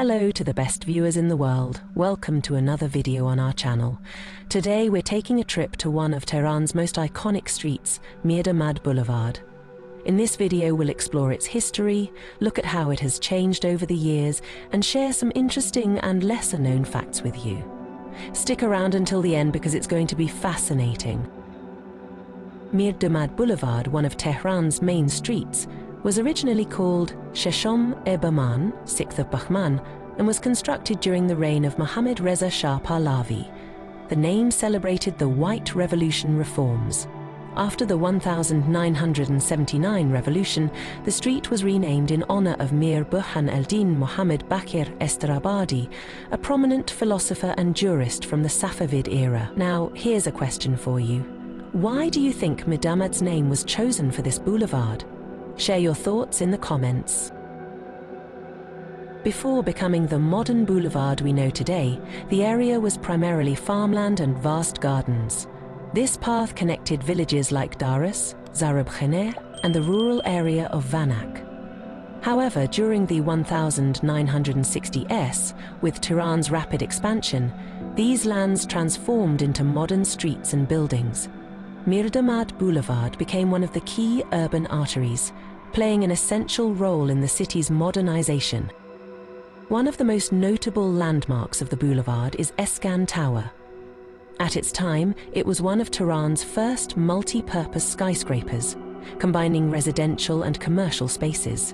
Hello to the best viewers in the world. Welcome to another video on our channel. Today we're taking a trip to one of Tehran's most iconic streets, Mirdamad Boulevard. In this video we'll explore its history, look at how it has changed over the years, and share some interesting and lesser-known facts with you. Stick around until the end because it's going to be fascinating. Mirdamad Boulevard, one of Tehran's main streets, was originally called Sheshom-e Bahman, 6th of Bahman, and was constructed during the reign of Mohammad Reza Shah Pahlavi. The name celebrated the White Revolution reforms. After the 1979 revolution, the street was renamed in honor of Mir Burhan el-Din Mohammed Bakir Esterabadi, a prominent philosopher and jurist from the Safavid era. Now, here's a question for you. Why do you think Mirdamad's name was chosen for this boulevard? Share your thoughts in the comments. Before becoming the modern boulevard we know today, the area was primarily farmland and vast gardens. This path connected villages like Daras, Zarabkhane, and the rural area of Vanak. However, during the 1960s, with Tehran's rapid expansion, these lands transformed into modern streets and buildings. Mirdamad Boulevard became one of the key urban arteries, playing an essential role in the city's modernization. One of the most notable landmarks of the boulevard is Eskan Tower. At its time, it was one of Tehran's first multi-purpose skyscrapers, combining residential and commercial spaces.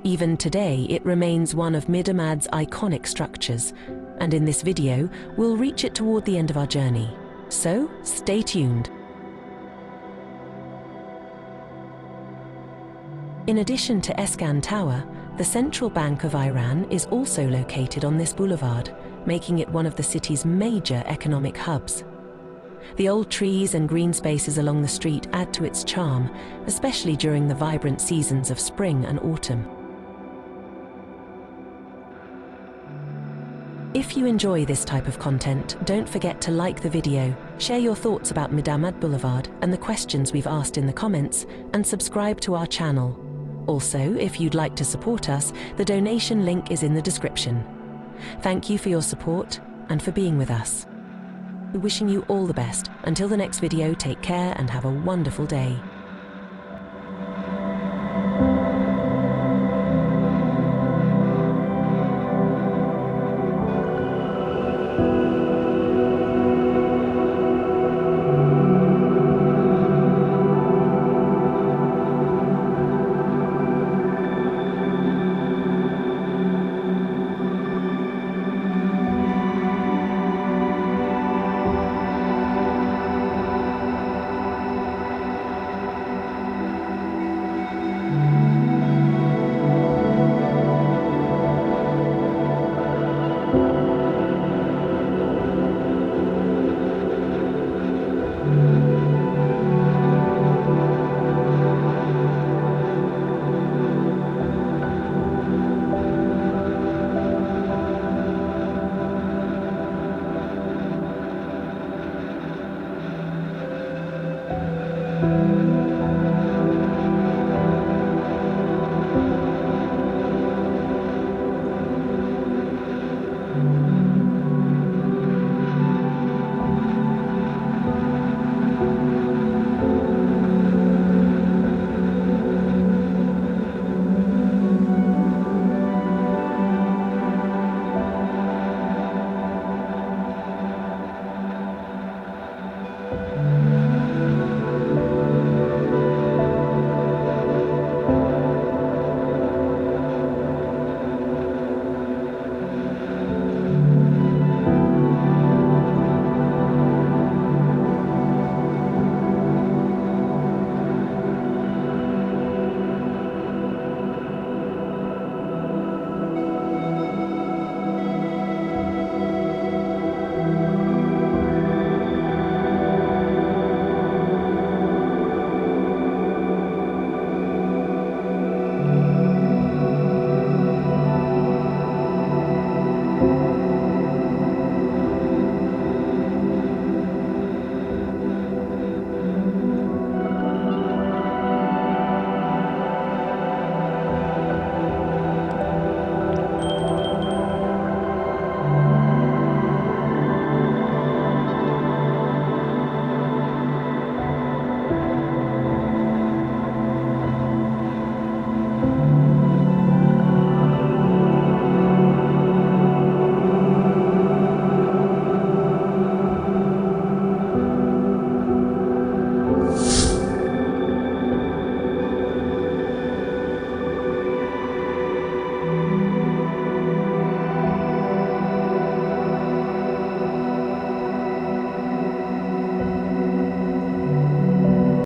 Even today, it remains one of Mirdamad's iconic structures, and in this video, we'll reach it toward the end of our journey. So, stay tuned. In addition to Eskan Tower, the Central Bank of Iran is also located on this boulevard, making it one of the city's major economic hubs. The old trees and green spaces along the street add to its charm, especially during the vibrant seasons of spring and autumn. If you enjoy this type of content, don't forget to like the video, share your thoughts about Mirdamad Boulevard and the questions we've asked in the comments, and subscribe to our channel. Also, if you'd like to support us, the donation link is in the description. Thank you for your support and for being with us. We're wishing you all the best. Until the next video, take care and have a wonderful day.